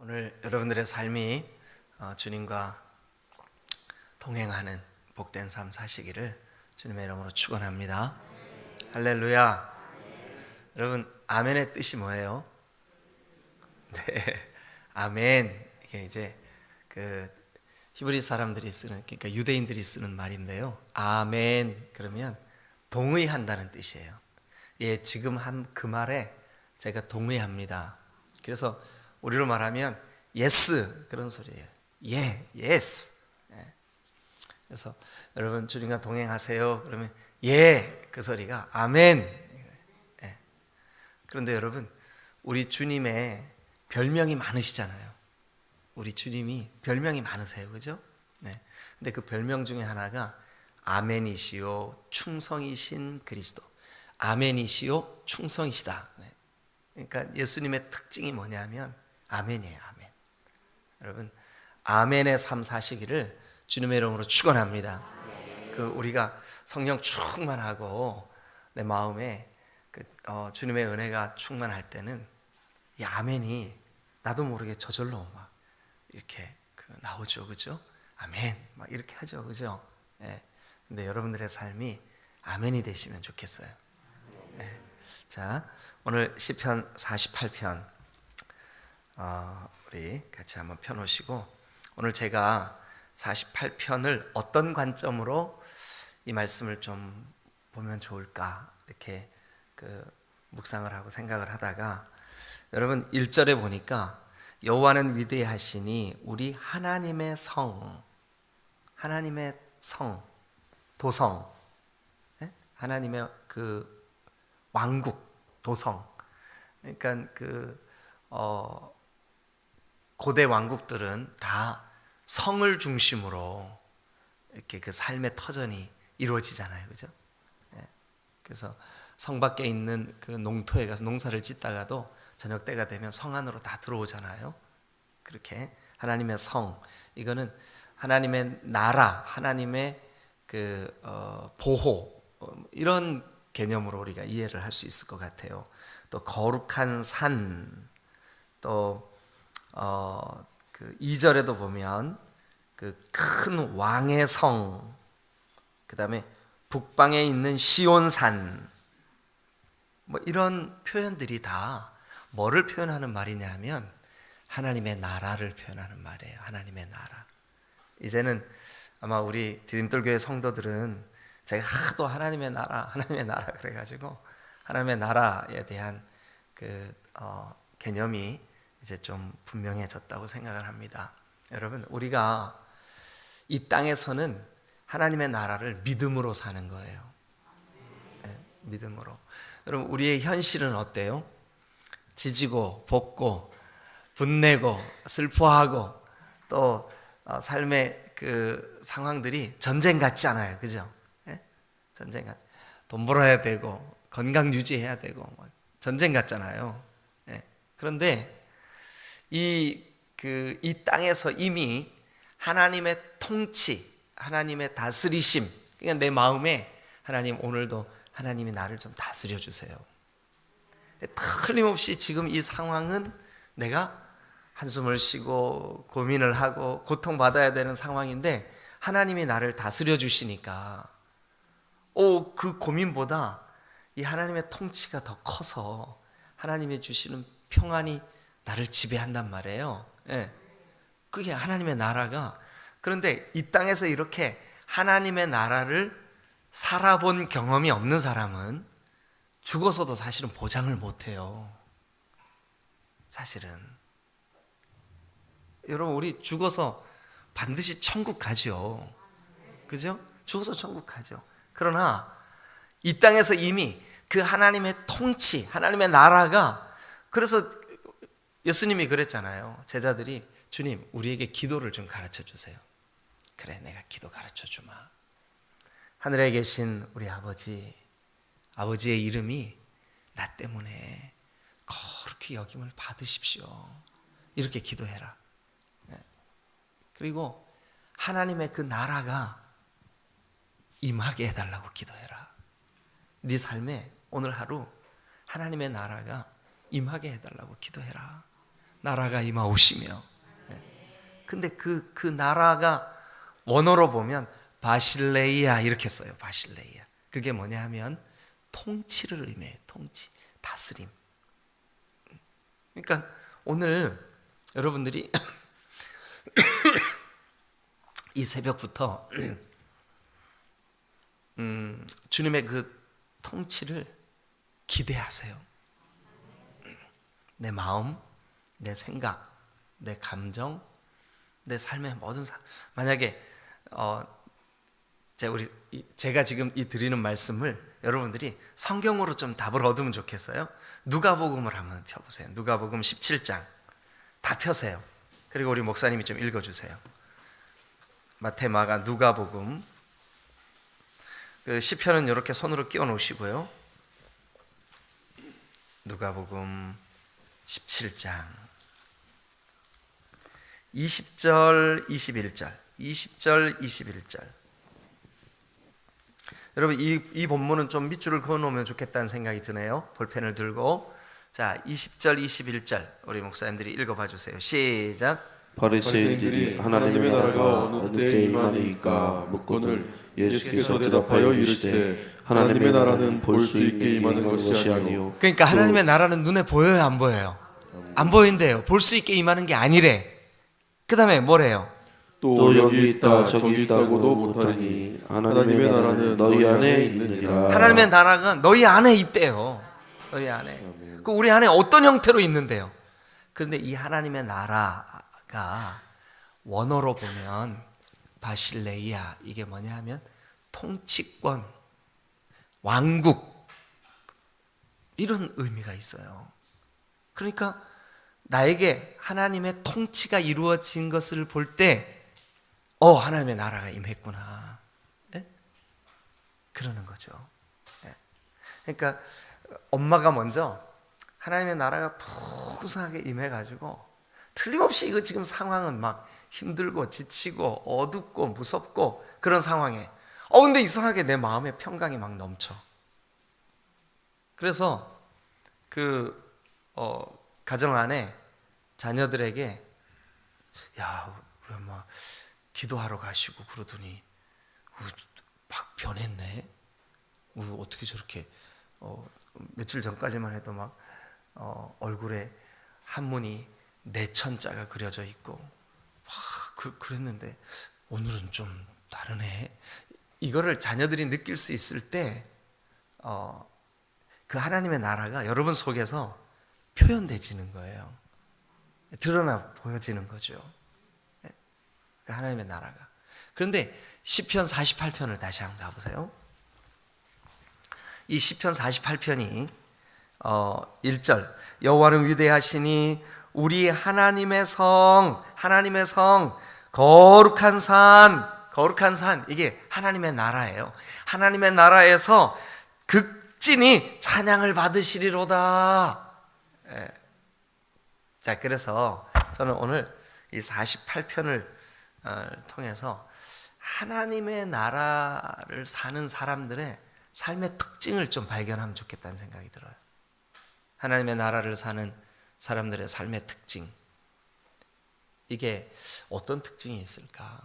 오늘 여러분들의 삶이 주님과 동행하는 복된 삶 사시기를 주님의 이름으로 축원합니다. 할렐루야. 여러분, 아멘의 뜻이 뭐예요? 네, 아멘. 이게 이제 그 히브리 사람들이 쓰는, 그러니까 유대인들이 쓰는 말인데요. 아멘 그러면 동의한다는 뜻이에요. 예, 지금 한 그 말에 제가 동의합니다. 그래서 우리로 말하면 yes 그런 소리예요. 예, yes. 예. 그래서 여러분 주님과 동행하세요. 그러면 예, 그 소리가 아멘. 예. 그런데 여러분, 우리 주님의 별명이 많으시잖아요. 우리 주님이 별명이 많으세요, 그죠? 네. 근데 그 별명 중에 하나가 아멘이시요 충성이신 그리스도. 아멘이시요 충성이시다. 네. 그러니까 예수님의 특징이 뭐냐면 아멘이에요, 아멘. 여러분, 아멘의 삶 사시기를 주님의 이름으로 축원합니다. 그 우리가 성령 충만하고 내 마음에 주님의 은혜가 충만할 때는 이 아멘이 나도 모르게 저절로 막 이렇게 나오죠, 그죠? 아멘, 막 이렇게 하죠, 그죠? 예. 근데 여러분들의 삶이 아멘이 되시면 좋겠어요. 예. 자, 오늘 시편 48편 우리 같이 한번 펴놓으시고, 오늘 제가 48편을 어떤 관점으로 이 말씀을 좀 보면 좋을까 이렇게 묵상을 하고 생각을 하다가, 여러분 1절에 보니까 여호와는 위대하시니 우리 하나님의 성, 하나님의 성, 도성, 하나님의 그 왕국, 도성. 그러니까 고대 왕국들은 다 성을 중심으로 이렇게 그 삶의 터전이 이루어지잖아요, 그죠? 그래서 성 밖에 있는 그 농토에 가서 농사를 짓다가도 저녁 때가 되면 성 안으로 다 들어오잖아요. 그렇게 하나님의 성, 이거는 하나님의 나라, 하나님의 보호, 이런 개념으로 우리가 이해를 할 수 있을 것 같아요. 또 거룩한 산, 또 2절에도 보면 그 큰 왕의 성, 그 다음에 북방에 있는 시온산, 뭐 이런 표현들이 다 뭐를 표현하는 말이냐 하면 하나님의 나라를 표현하는 말이에요. 하나님의 나라. 이제는 아마 우리 디딤돌교회 성도들은 제가 하도 하나님의 나라 그래가지고 하나님의 나라에 대한 개념이 이제 좀 분명해졌다고 생각을 합니다. 여러분, 우리가 이 땅에서는 하나님의 나라를 믿음으로 사는 거예요. 네, 믿음으로. 여러분, 우리의 현실은 어때요? 지지고 볶고 분내고 슬퍼하고 또 삶의 그 상황들이 전쟁 같지 않아요, 그죠? 네? 전쟁 같. 돈 벌어야 되고 건강 유지해야 되고 전쟁 같잖아요. 네. 그런데 이 땅에서 이미 하나님의 통치, 하나님의 다스리심, 그러니까 내 마음에 하나님, 오늘도 하나님이 나를 좀 다스려 주세요. 틀림없이 지금 이 상황은 내가 한숨을 쉬고 고민을 하고 고통받아야 되는 상황인데 하나님이 나를 다스려 주시니까 그 고민보다 이 하나님의 통치가 더 커서 하나님이 주시는 평안이 나를 지배한단 말이에요. 예. 그게 하나님의 나라가. 그런데 이 땅에서 이렇게 하나님의 나라를 살아본 경험이 없는 사람은 죽어서도 사실은 보장을 못해요. 사실은. 여러분, 우리 죽어서 반드시 천국 가죠. 그죠? 죽어서 천국 가죠. 그러나 이 땅에서 이미 그 하나님의 통치, 하나님의 나라가, 그래서 예수님이 그랬잖아요. 제자들이, 주님, 우리에게 기도를 좀 가르쳐 주세요. 그래, 내가 기도 가르쳐 주마. 하늘에 계신 우리 아버지, 아버지의 이름이 나 때문에 거룩히 여김을 받으십시오. 이렇게 기도해라. 그리고 하나님의 그 나라가 임하게 해달라고 기도해라. 네 삶에 오늘 하루 하나님의 나라가 임하게 해달라고 기도해라. 나라가 임하오시며. 근데 그 나라가 원어로 보면 바실레이아 이렇게 써요. 바실레이아. 그게 뭐냐 하면 통치를 의미해요. 통치, 다스림. 그러니까 오늘 여러분들이 이 새벽부터 주님의 그 통치를 기대하세요. 내 마음, 내 생각, 내 감정, 내 삶의 모든 만약에 제가 지금 이 드리는 말씀을 여러분들이 성경으로 좀 답을 얻으면 좋겠어요. 누가복음을 한번 펴보세요. 누가복음 17장 다 펴세요. 그리고 우리 목사님이 좀 읽어주세요. 마태, 마가, 누가복음. 그 시편은 이렇게 손으로 끼워 놓으시고요. 누가복음 17장 20절 21절 20절 21절. 여러분 이 본문은 좀 밑줄을 그어 놓으면 좋겠다는 생각이 드네요. 볼펜을 들고 자 20절 21절 우리 목사님들이 읽어봐 주세요. 시작. 바리새인들이 하나님의 나라가 어느 때에 임하니까 묻거늘 예수께서 대답하여 이르시되 하나님의 나라는 볼 수 있게 임하는 것이 아니요. 그러니까 하나님의 나라는 눈에 보여요, 안 보여요? 안 보인대요. 볼 수 있게 임하는 게 아니래. 그 다음에 뭐래요? 또 여기 있다 저기 있다고도 못하니 하나님의 나라는 너희 안에 있느니라. 하나님의 나라가 너희 안에 있대요. 너희 안에. 그 우리 안에 어떤 형태로 있는데요? 그런데 이 하나님의 나라가 원어로 보면 바실레이아, 이게 뭐냐 하면 통치권, 왕국, 이런 의미가 있어요. 그러니까 나에게 하나님의 통치가 이루어진 것을 볼 때 하나님의 나라가 임했구나. 네? 그러는 거죠. 네. 그러니까 엄마가 먼저 하나님의 나라가 풍성하게 임해가지고 틀림없이 이거 지금 상황은 막 힘들고 지치고 어둡고 무섭고 그런 상황에 근데 이상하게 내 마음에 평강이 막 넘쳐. 그래서 가정 안에 자녀들에게 야 우리 엄마 기도하러 가시고 그러더니 막 변했네. 어떻게 저렇게 며칠 전까지만 해도 막 얼굴에 한문이 내천자가 그려져 있고 막 그랬는데 오늘은 좀 다르네. 이거를 자녀들이 느낄 수 있을 때 그 하나님의 나라가 여러분 속에서 표현되지는 거예요. 드러나 보여지는 거죠. 하나님의 나라가. 그런데 시편 48편을 다시 한번 가보세요. 이 시편 48편이 1절 여호와는 위대하시니 우리 하나님의 성 거룩한 산 이게 하나님의 나라예요. 하나님의 나라에서 극진히 찬양을 받으시리로다. 자, 그래서 저는 오늘 이 48편을 통해서 하나님의 나라를 사는 사람들의 삶의 특징을 좀 발견하면 좋겠다는 생각이 들어요. 하나님의 나라를 사는 사람들의 삶의 특징, 이게 어떤 특징이 있을까?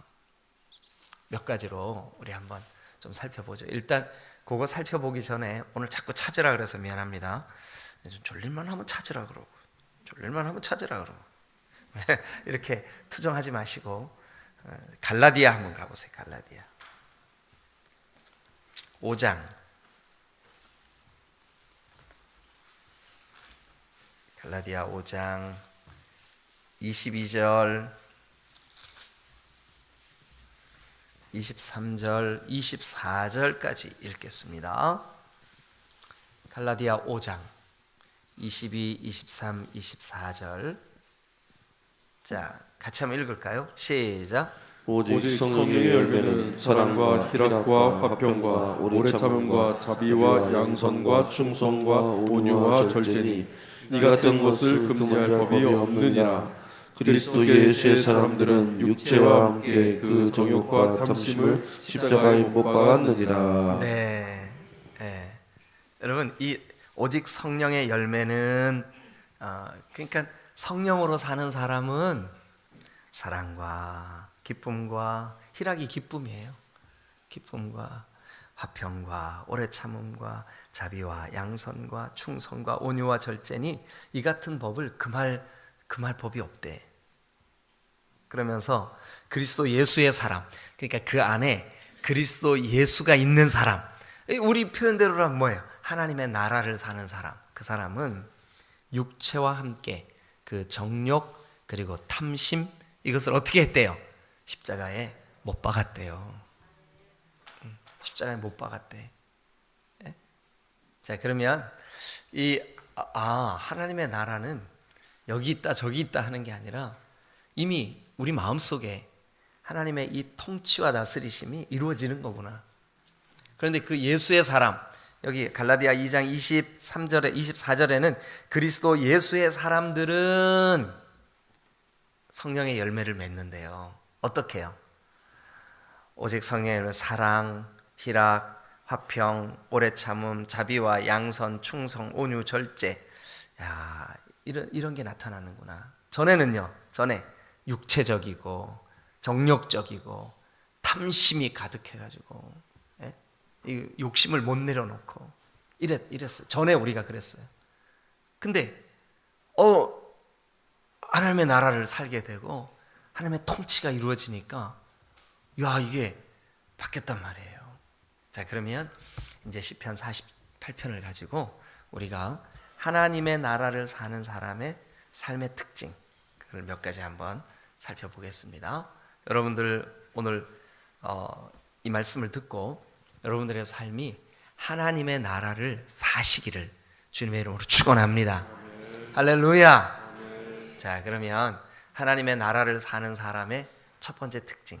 몇 가지로 우리 한번 좀 살펴보죠. 일단 그거 살펴보기 전에 오늘 자꾸 찾으라 그래서 미안합니다. 좀 졸릴만 하면 찾으라 그러고 이렇게 투정하지 마시고 갈라디아 한번 가보세요. 갈라디아 5장 갈라디아 5장 22절 23절 24절까지 읽겠습니다. 갈라디아 5장 22, 23, 24절. 자, 같이 한번 읽을까요? 시작. 오직 성령의 열매는 사랑과 희락과 화평과 오래 참음과 자비와 양선과 충성과 온유와 절제니 이 같은 것을 금지할 법이 없느니라. 그리스도 예수의 사람들은 육체와 함께 그 정욕과 탐심을 십자가에 못 박았느니라. 네. 여러분 이 오직 성령의 열매는 그러니까 성령으로 사는 사람은 사랑과 기쁨과 희락이 기쁨이에요. 기쁨과 화평과 오래 참음과 자비와 양선과 충성과 온유와 절제니 이 같은 법을 금할 법이 없대. 그러면서 그리스도 예수의 사람, 그러니까 그 안에 그리스도 예수가 있는 사람, 우리 표현대로라면 뭐예요? 하나님의 나라를 사는 사람. 그 사람은 육체와 함께 그 정욕 그리고 탐심 이것을 어떻게 했대요? 십자가에 못 박았대요. 십자가에 못 박았대. 예? 자, 그러면 하나님의 나라는 여기 있다 저기 있다 하는 게 아니라 이미 우리 마음속에 하나님의 이 통치와 다스리심이 이루어지는 거구나. 그런데 그 예수의 사람, 여기 갈라디아 2장 23절에 24절에는 그리스도 예수의 사람들은 성령의 열매를 맺는데요. 어떻게 해요? 오직 성령의 열매, 사랑, 희락, 화평, 오래 참음, 자비와 양선, 충성, 온유, 절제. 야, 이런 게 나타나는구나. 전에 육체적이고 정욕적이고 탐심이 가득해가지고 이 욕심을 못 내려놓고 이랬어요. 전에 우리가 그랬어요. 근데 하나님의 나라를 살게 되고 하나님의 통치가 이루어지니까 이게 바뀌었단 말이에요. 자, 그러면 이제 시편 48편을 가지고 우리가 하나님의 나라를 사는 사람의 삶의 특징, 그걸 몇 가지 한번 살펴보겠습니다. 여러분들 오늘 이 말씀을 듣고 여러분들의 삶이 하나님의 나라를 사시기를 주님의 이름으로 축원합니다. 할렐루야. 자, 그러면 하나님의 나라를 사는 사람의 첫 번째 특징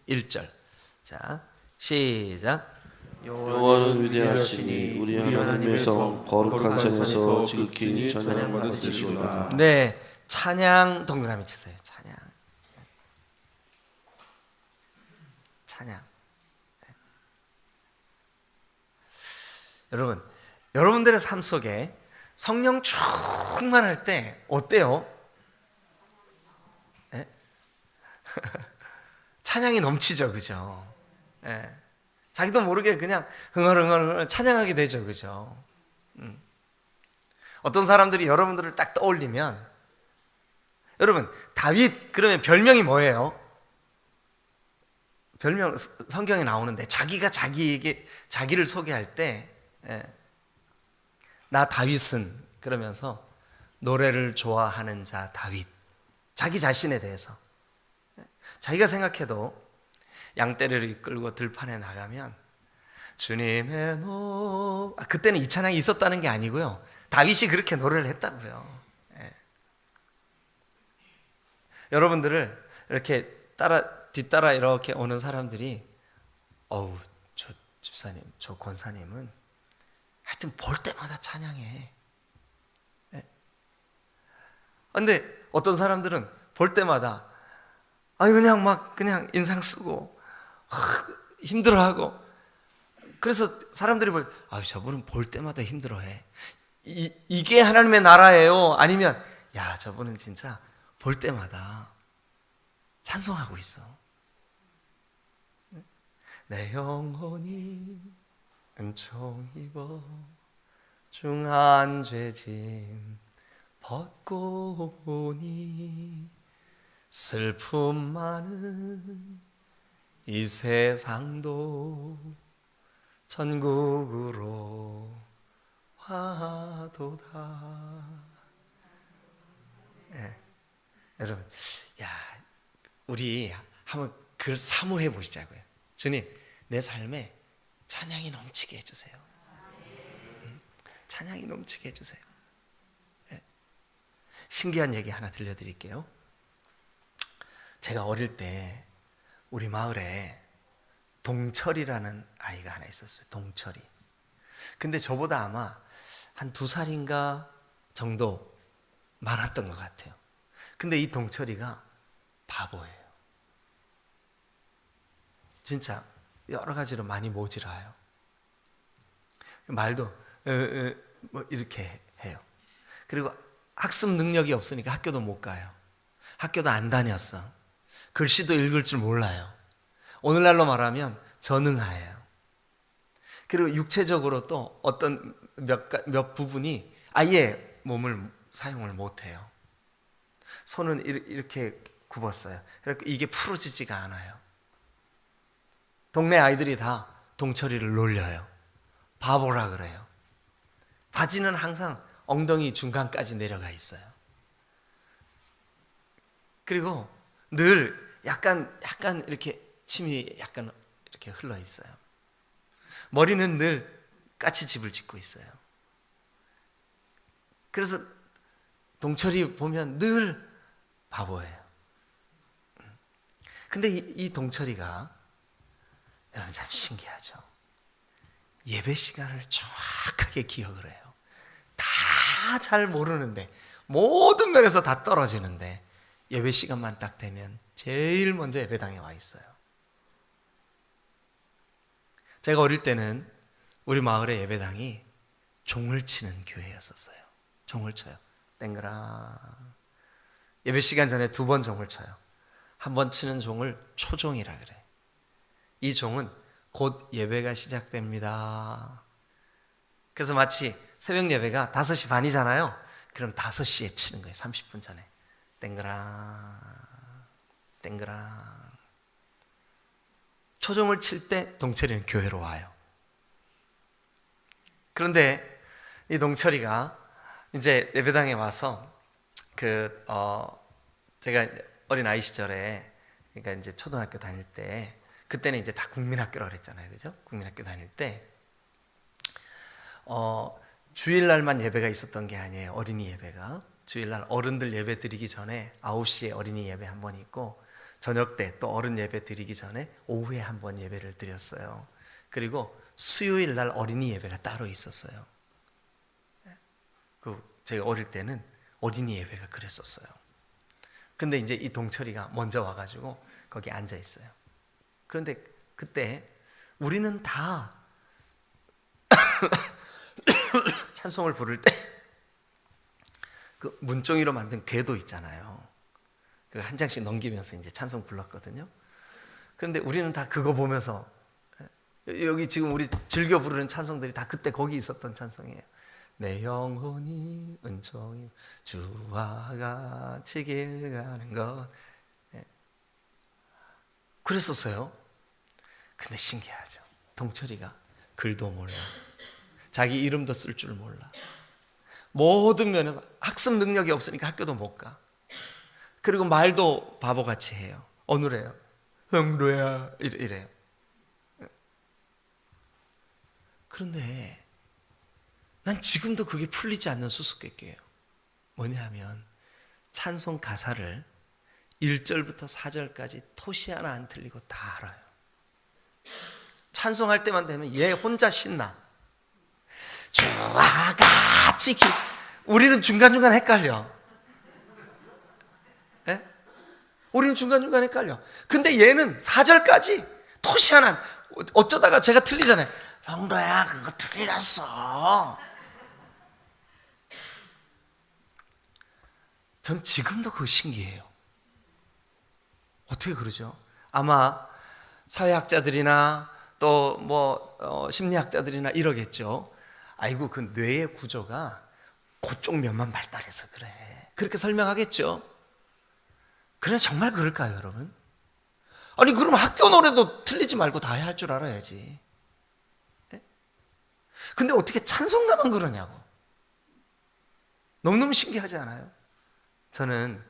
1절. 자, 시작. 여호와는 위대하시니 우리 하나님의 성 거룩한 산에서 지극히 찬양받으시리로다. 네, 찬양 동그라미 치세요. 찬양. 네. 여러분들의 삶 속에 성령 충만할 때 어때요? 네? 찬양이 넘치죠, 그죠? 네. 자기도 모르게 그냥 흥얼흥얼 찬양하게 되죠, 그죠? 어떤 사람들이 여러분들을 딱 떠올리면, 여러분 다윗 그러면 별명이 뭐예요? 별명 성경에 나오는데 자기가 자기를 소개할 때 나 다윗은 그러면서 노래를 좋아하는 자 다윗. 자기 자신에 대해서 자기가 생각해도 양떼를 이끌고 들판에 나가면 주님의 그때는 이 찬양이 있었다는 게 아니고요, 다윗이 그렇게 노래를 했다고요. 여러분들을 이렇게 뒤따라 이렇게 오는 사람들이 저 집사님, 저 권사님은 하여튼 볼 때마다 찬양해. 근데 어떤 사람들은 볼 때마다 그냥 인상 쓰고 힘들어하고, 그래서 사람들이 저분은 볼 때마다 힘들어해. 이게 하나님의 나라예요? 아니면 저분은 진짜 볼 때마다 찬송하고 있어. 내 영혼이 은총 입어 중한 죄짐 벗고 보니 슬픔 많은 이 세상도 천국으로 화도다. 여러분, 우리 한번 그걸 사모해 보시자고요. 주님, 내 삶에 찬양이 넘치게 해주세요. 찬양이 넘치게 해주세요. 신기한 얘기 하나 들려드릴게요. 제가 어릴 때 우리 마을에 동철이라는 아이가 하나 있었어요. 동철이. 근데 저보다 아마 한 2살인가 정도 많았던 것 같아요. 근데 이 동철이가 바보예요. 진짜 여러 가지로 많이 모질아요. 말도 뭐 이렇게 해요. 그리고 학습 능력이 없으니까 학교도 못 가요. 학교도 안 다녔어. 글씨도 읽을 줄 몰라요. 오늘날로 말하면 전응하예요. 그리고 육체적으로 또 어떤 몇 부분이 아예 몸을 사용을 못해요. 손은 이렇게 굽었어요. 그래서 이게 풀어지지가 않아요. 동네 아이들이 다 동철이를 놀려요. 바보라 그래요. 바지는 항상 엉덩이 중간까지 내려가 있어요. 그리고 늘 약간 이렇게 침이 약간 이렇게 흘러 있어요. 머리는 늘 까치집을 짓고 있어요. 그래서 동철이 보면 늘 바보예요. 근데 이 동철이가 여러분 참 신기하죠. 예배 시간을 정확하게 기억을 해요. 다 잘 모르는데 모든 면에서 다 떨어지는데 예배 시간만 딱 되면 제일 먼저 예배당에 와 있어요. 제가 어릴 때는 우리 마을의 예배당이 종을 치는 교회였었어요. 종을 쳐요. 땡그라. 예배 시간 전에 2번 종을 쳐요. 한 번 치는 종을 초종이라 그래. 이 종은 곧 예배가 시작됩니다. 그래서 마치 새벽 예배가 5시 반이잖아요. 그럼 5시에 치는 거예요. 30분 전에. 땡그라 땡그라. 초종을 칠 때 동철이는 교회로 와요. 그런데 이 동철이가 이제 예배당에 와서 제가 어린 아이 시절에, 그러니까 이제 초등학교 다닐 때, 그때는 이제 다 국민학교라고 그랬잖아요, 그죠? 국민학교 다닐 때 주일날만 예배가 있었던 게 아니에요. 어린이 예배가 주일날 어른들 예배 드리기 전에 9시에 어린이 예배 한 번 있고, 저녁 때 또 어른 예배 드리기 전에 오후에 한 번 예배를 드렸어요. 그리고 수요일 날 어린이 예배가 따로 있었어요. 제가 어릴 때는 어린이 예배가 그랬었어요. 근데 이제 이 동철이가 먼저 와가지고 거기 앉아 있어요. 그런데 그때 우리는 다 찬송을 부를 때 그 문종이로 만든 궤도 있잖아요. 그 한 장씩 넘기면서 이제 찬송 불렀거든요. 그런데 우리는 다 그거 보면서, 여기 지금 우리 즐겨 부르는 찬송들이 다 그때 거기 있었던 찬송이에요. 내 영혼이 은총이 주와 같이 길 가는 것. 그랬었어요. 근데 신기하죠. 동철이가 글도 몰라, 자기 이름도 쓸 줄 몰라. 모든 면에서 학습 능력이 없으니까 학교도 못 가. 그리고 말도 바보같이 해요. 어느래요. 형도야 이래요. 그런데 난 지금도 그게 풀리지 않는 수수께끼예요. 뭐냐 하면 찬송 가사를 1절부터 4절까지 토시 하나 안 틀리고 다 알아요. 찬송할 때만 되면 얘 혼자 신나. 주와 같이 우리는 중간중간 헷갈려. 예? 우리는 중간중간 헷갈려. 근데 얘는 4절까지 토시 하나, 어쩌다가 제가 틀리잖아요. 성도야 그거 틀렸어. 전 지금도 그거 신기해요. 어떻게 그러죠? 아마 사회학자들이나 또 심리학자들이나 이러겠죠. 아이고 그 뇌의 구조가 그쪽 면만 발달해서 그래, 그렇게 설명하겠죠. 그러나 정말 그럴까요, 여러분? 아니 그럼 학교 노래도 틀리지 말고 다 할 줄 알아야지. 근데 어떻게 찬송가만 그러냐고. 너무너무 신기하지 않아요? 저는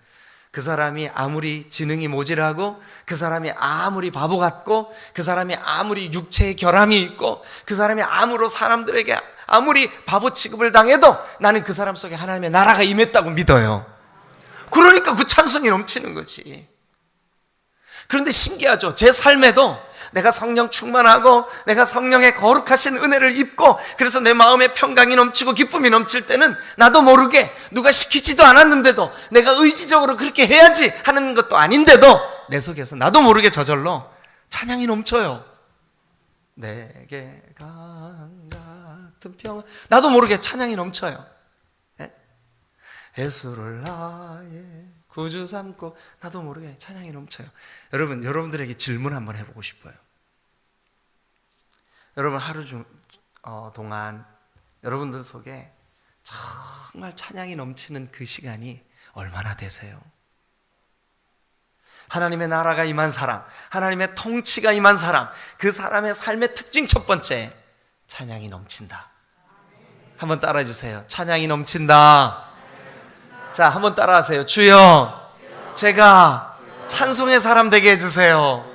그 사람이 아무리 지능이 모질하고, 그 사람이 아무리 바보 같고, 그 사람이 아무리 육체의 결함이 있고, 그 사람이 사람들에게 아무리 바보 취급을 당해도 나는 그 사람 속에 하나님의 나라가 임했다고 믿어요. 그러니까 그 찬송이 넘치는 거지. 그런데 신기하죠. 제 삶에도 내가 성령 충만하고 내가 성령의 거룩하신 은혜를 입고, 그래서 내 마음에 평강이 넘치고 기쁨이 넘칠 때는 나도 모르게, 누가 시키지도 않았는데도, 내가 의지적으로 그렇게 해야지 하는 것도 아닌데도 내 속에서 나도 모르게 저절로 찬양이 넘쳐요. 내게 강 같은 평안, 나도 모르게 찬양이 넘쳐요. 예수를 나의 구주 삼고 나도 모르게 찬양이 넘쳐요. 여러분, 여러분들에게 질문 한번 해보고 싶어요. 여러분 하루 동안 여러분들 속에 정말 찬양이 넘치는 그 시간이 얼마나 되세요? 하나님의 나라가 임한 사람, 하나님의 통치가 임한 사람, 그 사람의 삶의 특징 첫 번째, 찬양이 넘친다. 한번 따라해 주세요. 찬양이 넘친다. 자, 한번 따라하세요. 주여, 제가 찬송의 사람 되게 해주세요.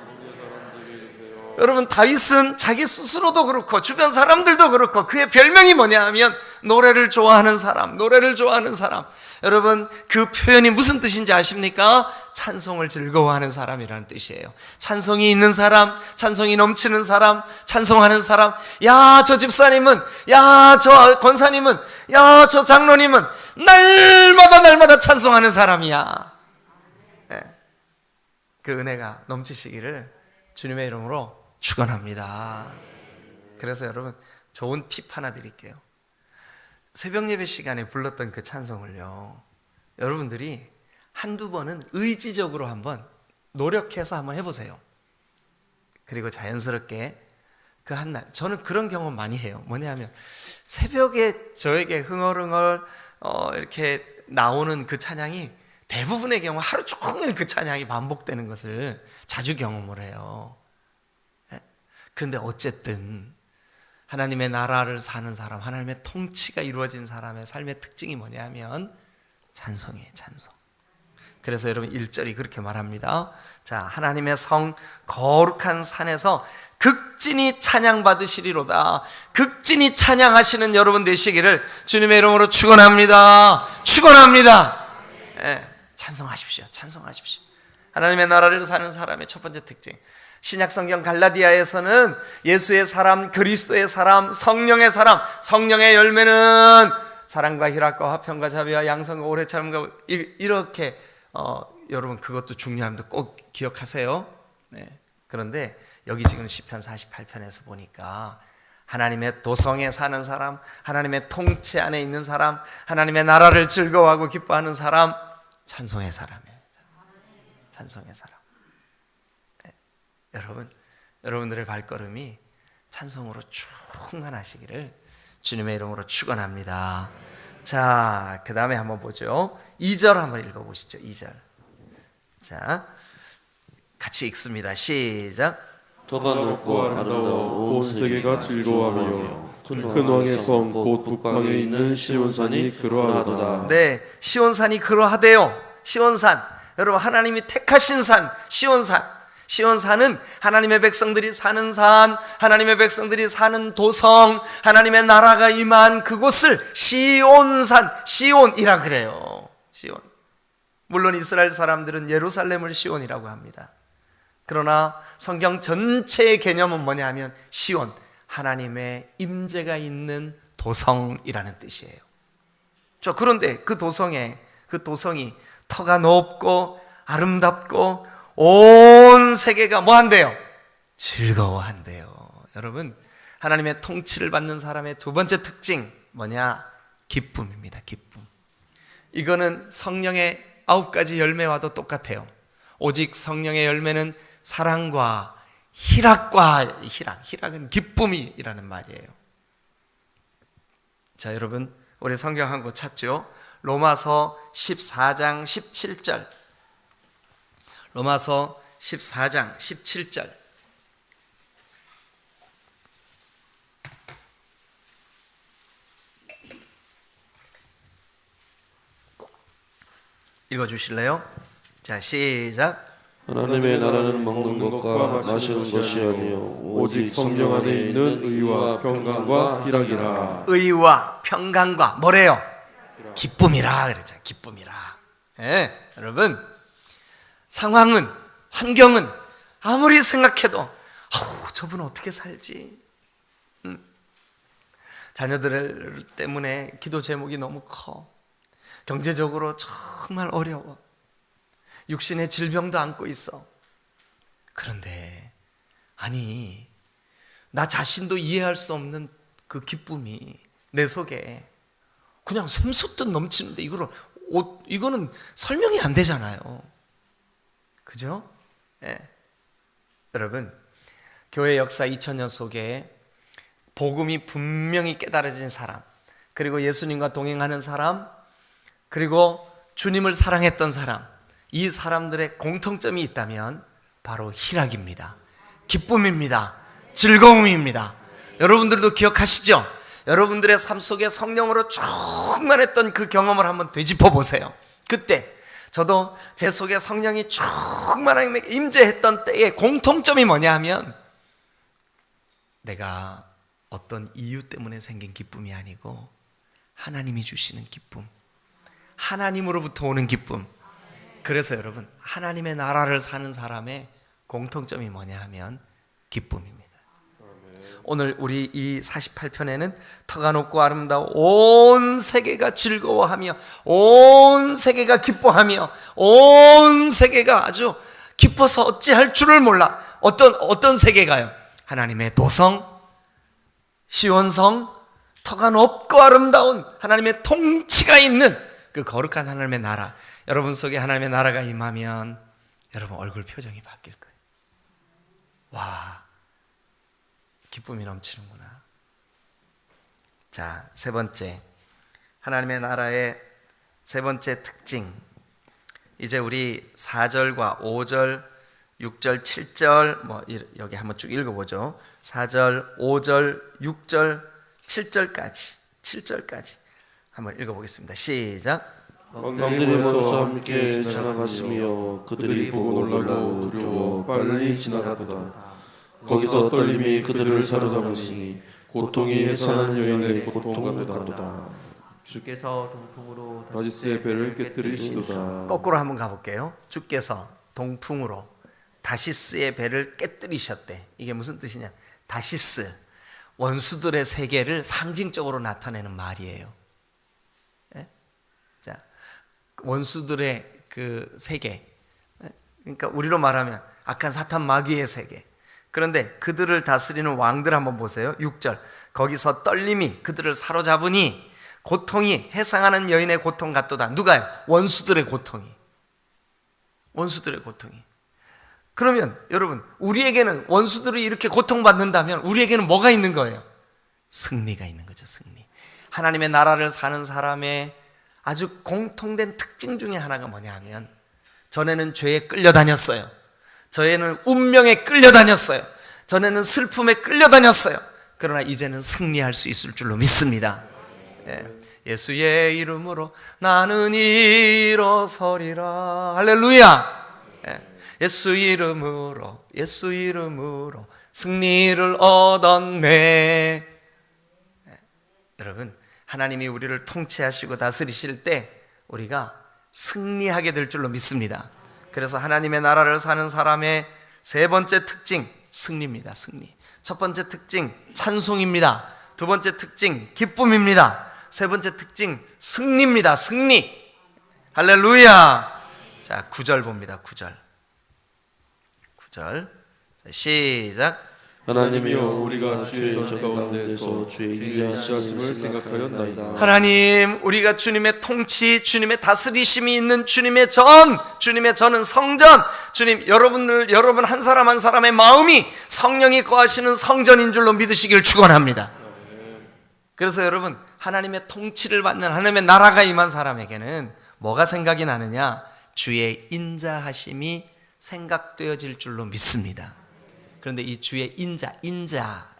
여러분, 다윗은 자기 스스로도 그렇고 주변 사람들도 그렇고 그의 별명이 뭐냐 하면 노래를 좋아하는 사람, 노래를 좋아하는 사람. 여러분, 그 표현이 무슨 뜻인지 아십니까? 찬송을 즐거워하는 사람이라는 뜻이에요. 찬송이 있는 사람, 찬송이 넘치는 사람, 찬송하는 사람. 야, 저 집사님은, 야, 저 권사님은, 야, 저 장로님은 날마다 찬송하는 사람이야. 네. 그 은혜가 넘치시기를 주님의 이름으로 축원합니다. 그래서 여러분, 좋은 팁 하나 드릴게요. 새벽 예배 시간에 불렀던 그 찬송을요, 여러분들이 한두 번은 의지적으로 한번 노력해서 한번 해보세요. 그리고 자연스럽게 그 한날, 저는 그런 경험 많이 해요. 뭐냐 하면 새벽에 저에게 흥얼흥얼 이렇게 나오는 그 찬양이 대부분의 경우 하루 종일 그 찬양이 반복되는 것을 자주 경험을 해요. 그런데 어쨌든 하나님의 나라를 사는 사람, 하나님의 통치가 이루어진 사람의 삶의 특징이 뭐냐면 찬송이에요, 찬송. 그래서 여러분 1절이 그렇게 말합니다. 자, 하나님의 성 거룩한 산에서 극진히 찬양받으시리로다. 극진히 찬양하시는 여러분 되시기를 주님의 이름으로 축원합니다. 축원합니다. 찬송하십시오. 찬송하십시오. 하나님의 나라를 사는 사람의 첫 번째 특징, 신약성경 갈라디아에서는 예수의 사람, 그리스도의 사람, 성령의 사람, 성령의 열매는 사랑과 희락과 화평과 자비와 양성과 오래 참음과, 이렇게 여러분 그것도 중요합니다. 꼭 기억하세요. 네. 그런데 여기 지금 시편 48편에서 보니까 하나님의 도성에 사는 사람, 하나님의 통치 안에 있는 사람, 하나님의 나라를 즐거워하고 기뻐하는 사람, 찬송의 사람이에요. 찬송의 사람. 여러분들의 발걸음이 찬송으로 충만하시기를 주님의 이름으로 축원합니다. 자, 그 다음에 한번 보죠. 2절 한번 읽어보시죠. 2절. 자, 같이 읽습니다. 시작. 터가 넓고 아름다워 온 세계가 즐거워하며 큰 왕의 성 곧 북방에 있는 시온산이 그러하도다. 네, 시온산이 그러하대요. 시온산, 여러분 하나님이 택하신 산, 시온산. 시온산은 하나님의 백성들이 사는 산, 하나님의 백성들이 사는 도성, 하나님의 나라가 임한 그곳을 시온산, 시온이라 그래요. 시온. 물론 이스라엘 사람들은 예루살렘을 시온이라고 합니다. 그러나 성경 전체의 개념은 뭐냐 하면 시온, 하나님의 임재가 있는 도성이라는 뜻이에요. 그런데 그 도성이 터가 높고 아름답고 온 세계가 뭐 한대요? 즐거워한대요. 여러분, 하나님의 통치를 받는 사람의 두 번째 특징 뭐냐? 기쁨입니다. 기쁨. 이거는 성령의 9가지 열매와도 똑같아요. 오직 성령의 열매는 사랑과 희락은 기쁨이라는 말이에요. 자, 여러분, 우리 성경 한 곳 찾죠? 로마서 14장 17절. 로마서 14장 17절. 읽어주실래요? 자, 시작. 하나님의 나라는 먹는 것과 마시는 것이 아니요 오직 성령 안에 있는 의와 평강과 희락이라. 의와 평강과 뭐래요? 기쁨이라 그랬잖아요. 기쁨이라. 네, 여러분, 상황은, 환경은 아무리 생각해도 저분 어떻게 살지? 자녀들 때문에 기도 제목이 너무 커. 경제적으로 정말 어려워. 육신의 질병도 안고 있어. 그런데 나 자신도 이해할 수 없는 그 기쁨이 내 속에 그냥 샘솟듯 넘치는데 이걸 이거는 설명이 안 되잖아요. 그죠? 예. 여러분, 교회 역사 2000년 속에 복음이 분명히 깨달아진 사람, 그리고 예수님과 동행하는 사람, 그리고 주님을 사랑했던 사람, 이 사람들의 공통점이 있다면 바로 희락입니다. 기쁨입니다. 즐거움입니다. 여러분들도 기억하시죠? 여러분들의 삶 속에 성령으로 충만했던 그 경험을 한번 되짚어 보세요. 그때 저도 제 속에 성령이 충만하게 임재했던 때의 공통점이 뭐냐 하면, 내가 어떤 이유 때문에 생긴 기쁨이 아니고 하나님이 주시는 기쁨, 하나님으로부터 오는 기쁨. 그래서 여러분, 하나님의 나라를 사는 사람의 공통점이 뭐냐 하면 기쁨입니다. 오늘 우리 이 48편에는 터가 높고 아름다워 온 세계가 즐거워하며 온 세계가 기뻐하며 온 세계가 아주 기뻐서 어찌할 줄을 몰라. 어떤 세계가요? 하나님의 도성, 시온성, 터가 높고 아름다운 하나님의 통치가 있는 그 거룩한 하나님의 나라. 여러분 속에 하나님의 나라가 임하면 여러분 얼굴 표정이 바뀔 거예요. 와, 기쁨이 넘치는구나. 자, 세 번째, 하나님의 나라의 세 번째 특징. 이제 우리 4절과 5절, 6절, 7절 여기 한번 쭉 읽어보죠. 4절, 5절, 6절, 7절까지 한번 읽어보겠습니다. 시작. 왕들이 먼저 함께 지나갔으며 그들이 보고 놀라고 두려워 빨리 지나가도다. 거기서 떨림이 그들을 사로잡으시니 고통이 해산한 여인의 고통같도다. 주께서 동풍으로 다시스의 배를 깨뜨리시도다. 거꾸로 한번 가볼게요. 주께서 동풍으로 다시스의 배를 깨뜨리셨대. 이게 무슨 뜻이냐? 다시스, 원수들의 세계를 상징적으로 나타내는 말이에요. 예? 자, 원수들의 그 세계, 그러니까 우리로 말하면 악한 사탄 마귀의 세계. 그런데 그들을 다스리는 왕들 한번 보세요. 6절, 거기서 떨림이 그들을 사로잡으니 고통이 해상하는 여인의 고통 같도다. 누가요? 원수들의 고통이. 원수들의 고통이. 그러면 여러분, 우리에게는 원수들이 이렇게 고통받는다면 우리에게는 뭐가 있는 거예요? 승리가 있는 거죠. 승리. 하나님의 나라를 사는 사람의 아주 공통된 특징 중에 하나가 뭐냐 하면, 전에는 죄에 끌려다녔어요. 전에는 운명에 끌려다녔어요. 전에는 슬픔에 끌려다녔어요. 그러나 이제는 승리할 수 있을 줄로 믿습니다. 예수의 이름으로 나는 일어서리라. 할렐루야. 예수 이름으로 승리를 얻었네. 여러분, 하나님이 우리를 통치하시고 다스리실 때 우리가 승리하게 될 줄로 믿습니다. 그래서 하나님의 나라를 사는 사람의 세 번째 특징, 승리입니다. 승리. 첫 번째 특징, 찬송입니다. 두 번째 특징, 기쁨입니다. 세 번째 특징, 승리입니다. 승리. 할렐루야. 자, 9절 봅니다. 9절 시작. 하나님이여, 우리가 주의 전 가운데서 주의 인자하심을 생각하였나이다. 하나님, 우리가 주님의 통치, 주님의 다스리심이 있는 주님의 전은 성전, 주님, 여러분 한 사람 한 사람의 마음이 성령이 거하시는 성전인 줄로 믿으시길 축원합니다. 그래서 여러분, 하나님의 통치를 받는 하나님의 나라가 임한 사람에게는 뭐가 생각이 나느냐? 주의 인자하심이 생각되어질 줄로 믿습니다. 그런데 이 주의 인자,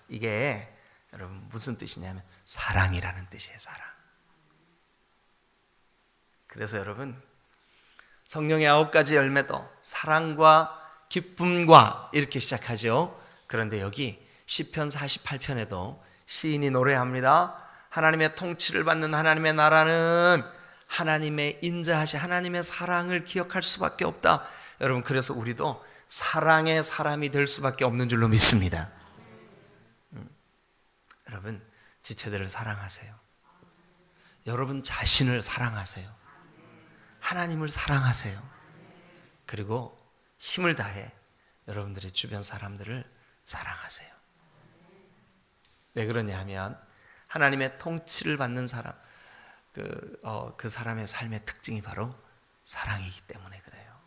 이게 여러분 무슨 뜻이냐면 사랑이라는 뜻이에요. 사랑. 그래서 여러분, 성령의 9가지 열매도 사랑과 기쁨과 이렇게 시작하죠. 그런데 여기 시편 48편에도 시인이 노래합니다. 하나님의 통치를 받는 하나님의 나라는 하나님의 인자하신 하나님의 사랑을 기억할 수밖에 없다. 여러분, 그래서 우리도 사랑의 사람이 될 수밖에 없는 줄로 믿습니다. 여러분, 지체들을 사랑하세요. 여러분 자신을 사랑하세요. 하나님을 사랑하세요. 그리고 힘을 다해 여러분들의 주변 사람들을 사랑하세요. 왜 그러냐 하면, 하나님의 통치를 받는 사람, 그 사람의 삶의 특징이 바로 사랑이기 때문에 그래요.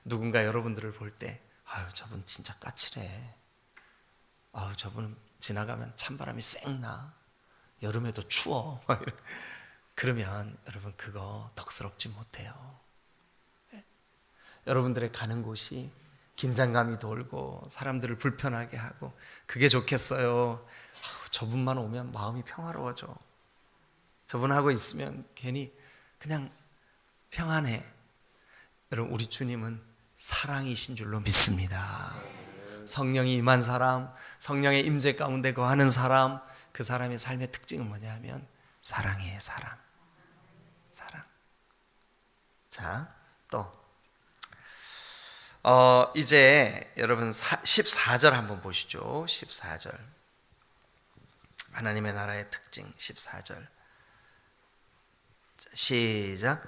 누군가 여러분들을 볼 때 아유 저분 진짜 까칠해, 아유 저분은 지나가면 찬바람이 쌩나, 여름에도 추워 그러면 여러분 그거 덕스럽지 못해요. 여러분들의 가는 곳이 긴장감이 돌고 사람들을 불편하게 하고 그게 좋겠어요. 저분만 오면 마음이 평화로워져. 저분하고 있으면 괜히 그냥 평안해. 여러분 우리 주님은 사랑이신 줄로 믿습니다. 성령이 임한 사람, 성령의 임재 가운데 거하는 사람, 그 사람의 삶의 특징은 뭐냐면 사랑이에요. 사랑. 자, 또 이제 여러분 14절 한번 보시죠. 14절 하나님의 나라의 특징 14절 시작.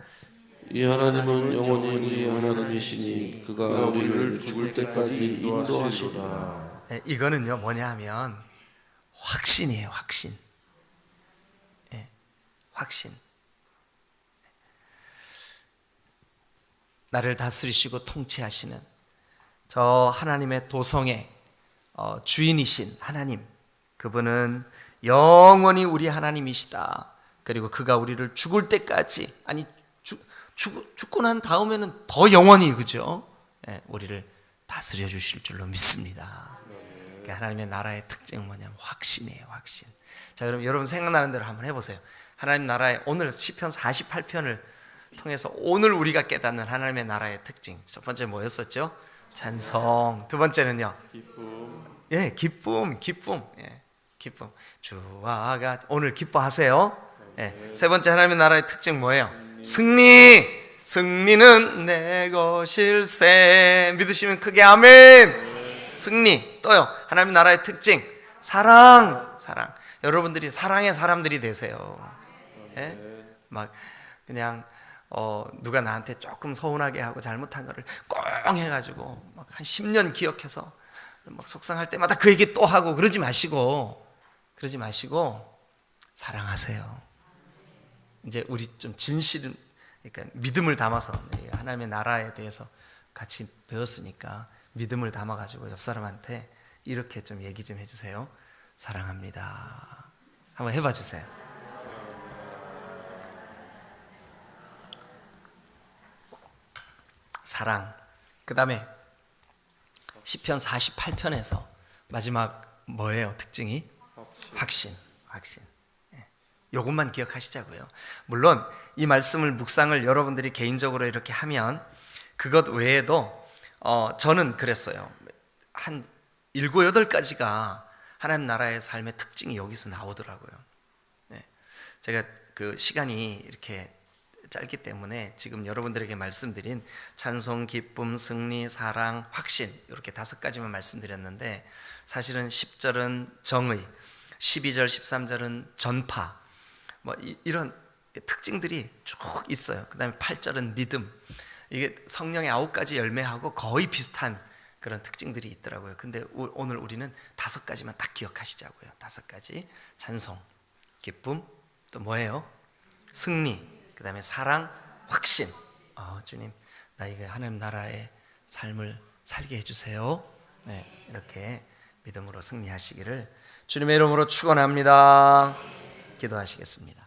이 하나님은 영원히 우리 하나님이시니 그가 우리를 죽을 때까지 인도하시리라. 네, 이거는요 뭐냐 하면 확신이에요. 확신. 네, 확신. 나를 다스리시고 통치하시는 저 하나님의 도성의 주인이신 하나님, 그분은 영원히 우리 하나님이시다. 그리고 그가 우리를 죽을 때까지, 아니 죽고 난 다음에는 더 영원히, 그죠? 네, 우리를 다스려 주실 줄로 믿습니다. 그러니까 하나님의 나라의 특징은 뭐냐면 확신이에요. 확신. 자, 그럼 여러분 생각나는 대로 한번 해보세요. 하나님 나라의 오늘 시편 48편을 통해서 오늘 우리가 깨닫는 하나님의 나라의 특징, 첫 번째 뭐였었죠? 찬송. 두 번째는요? 기쁨. 예, 기쁨. 예, 기쁨. 주와 같이 오늘 기뻐하세요. 예, 세 번째 하나님의 나라의 특징 뭐예요? 승리는 내 것일세. 믿으시면 크게 아멘. 승리. 또요, 하나님 나라의 특징 사랑. 여러분들이 사랑의 사람들이 되세요. 예? 막 그냥 누가 나한테 조금 서운하게 하고 잘못한 거를 꽁 해가지고 막 한 10년 기억해서 막 속상할 때마다 그 얘기 또 하고 그러지 마시고 사랑하세요. 이제 우리 좀 진실, 그러니까 믿음을 담아서 하나님의 나라에 대해서 같이 배웠으니까 믿음을 담아가지고 옆 사람한테 이렇게 좀 얘기 좀 해주세요. 사랑합니다. 한번 해봐 주세요. 사랑. 그 다음에 시편 48편에서 마지막 뭐예요? 특징이? 확신. 이것만 기억하시자고요. 물론 이 말씀을 묵상을 여러분들이 개인적으로 이렇게 하면 그것 외에도 저는 그랬어요. 한 7, 8가지가 하나님 나라의 삶의 특징이 여기서 나오더라고요. 네. 제가 그 시간이 이렇게 짧기 때문에 지금 여러분들에게 말씀드린 찬송, 기쁨, 승리, 사랑, 확신 이렇게 5가지만 말씀드렸는데 사실은 10절은 정의, 12절, 13절은 전파, 뭐 이런 특징들이 쭉 있어요. 그 다음에 8절은 믿음. 이게 성령의 9가지 열매하고 거의 비슷한 그런 특징들이 있더라고요. 근데 오늘 우리는 5가지만 딱 기억하시자고요. 5가지. 찬송, 기쁨, 또 뭐예요? 승리, 그 다음에 사랑, 확신. 주님, 나 이거 하나님 나라의 삶을 살게 해주세요. 네, 이렇게 믿음으로 승리하시기를 주님의 이름으로 축원합니다. 기도하시겠습니다.